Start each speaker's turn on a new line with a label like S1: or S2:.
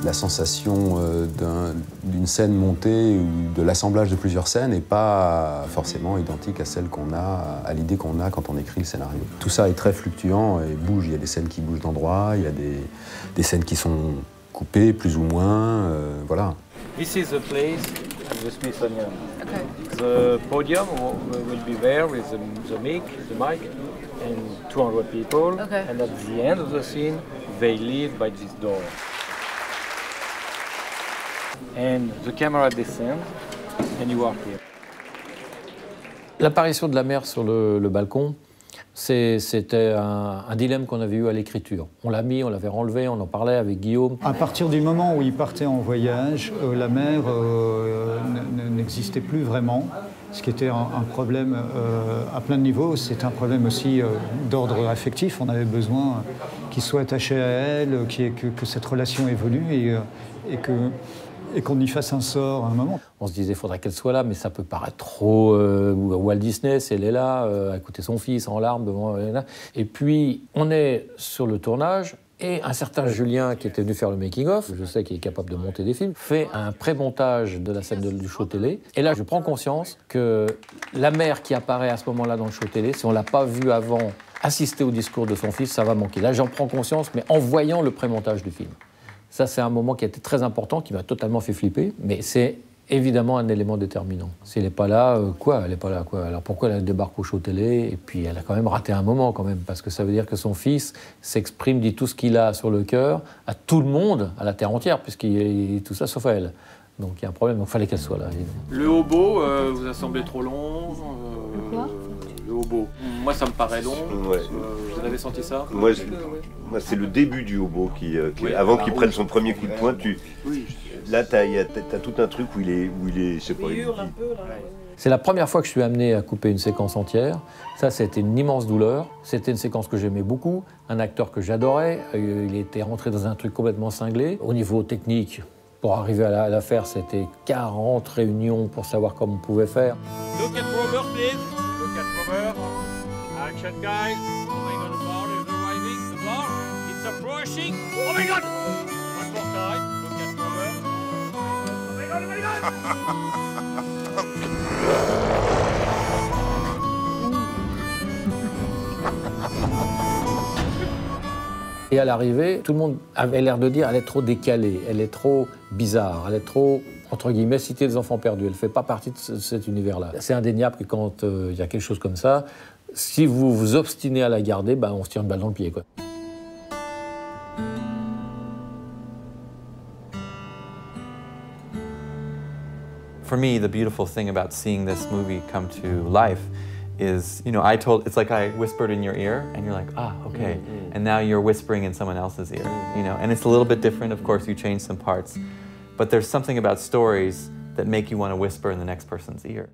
S1: La sensation d'une scène montée ou de l'assemblage de plusieurs scènes n'est pas forcément identique à celle qu'on a, à l'idée qu'on a quand on écrit le scénario. Tout ça est très fluctuant et bouge. Il y a des scènes qui bougent d'endroit, il y a des scènes qui sont coupées plus ou moins, voilà.
S2: This is the place of the Smithsonian. Okay. The podium will be there with the mic, and 200 people. Okay. And at the end of the scene, they leave by this door. And the camera descends, and you are here.
S3: L'apparition de la mer sur le balcon, c'était un dilemme qu'on avait eu à l'écriture. On l'a mis, on l'avait enlevé, on en parlait avec Guillaume.
S4: À partir du moment où il partait en voyage, la mer n'existait plus vraiment, ce qui était un problème à plein de niveaux. C'est un problème aussi d'ordre affectif. On avait besoin qu'il soit attaché à elle, que cette relation évolue et qu'on y fasse un sort à un moment.
S3: On se disait qu'il faudrait qu'elle soit là, mais ça peut paraître trop Walt Disney, si elle est là, à écouter son fils en larmes devant elle. Et puis, on est sur le tournage, et un certain Julien, qui était venu faire le making-of, je sais qu'il est capable de monter des films, fait un pré-montage de la scène du show télé. Et là, je prends conscience que la mère qui apparaît à ce moment-là dans le show télé, si on ne l'a pas vue avant assister au discours de son fils, ça va manquer. Là, j'en prends conscience, mais en voyant le pré-montage du film. Ça, c'est un moment qui a été très important, qui m'a totalement fait flipper, mais c'est évidemment un élément déterminant. Si elle n'est pas là, elle n'est pas là, quoi. Alors pourquoi elle débarque au show télé? Et puis elle a quand même raté un moment, quand même, parce que ça veut dire que son fils s'exprime, dit tout ce qu'il a sur le cœur, à tout le monde, à la terre entière, puisqu'il tout ça sauf à elle. Donc il y a un problème, donc il fallait qu'elle soit là.
S2: Le hobo vous a semblé trop long
S5: Quoi?
S2: Le hobo. Moi, ça me paraît long.
S6: Ouais.
S2: Vous avez senti ça?
S6: Moi, c'est le début du hobo avant qu'il prenne son premier coup de poing. Là, t'as tout un truc où il est, je sais pas.
S3: C'est la première fois que je suis amené à couper une séquence entière. Ça, c'était une immense douleur. C'était une séquence que j'aimais beaucoup, un acteur que j'adorais. Il était rentré dans un truc complètement cinglé. Au niveau technique, pour arriver à la faire, c'était 40 réunions pour savoir comment on pouvait faire.
S2: Look at Robert, please. Look at Robert. Action, guys. Oh my God, the bar is arriving. The bar, it's approaching. Oh my God! One more time. Look at Robert. Oh my God, oh my God!
S3: Et à l'arrivée, tout le monde avait l'air de dire elle est trop décalée, elle est trop bizarre, elle est trop, entre guillemets, citer des enfants perdus. Elle ne fait pas partie de cet univers-là. C'est indéniable que quand il y a quelque chose comme ça, si vous vous obstinez à la garder, on se tire une balle dans le pied, quoi.
S7: For me, the beautiful thing about seeing this movie come to life is, it's like I whispered in your ear, and you're like, okay. And now you're whispering in someone else's ear, And it's a little bit different, of course, you change some parts. But there's something about stories that make you want to whisper in the next person's ear.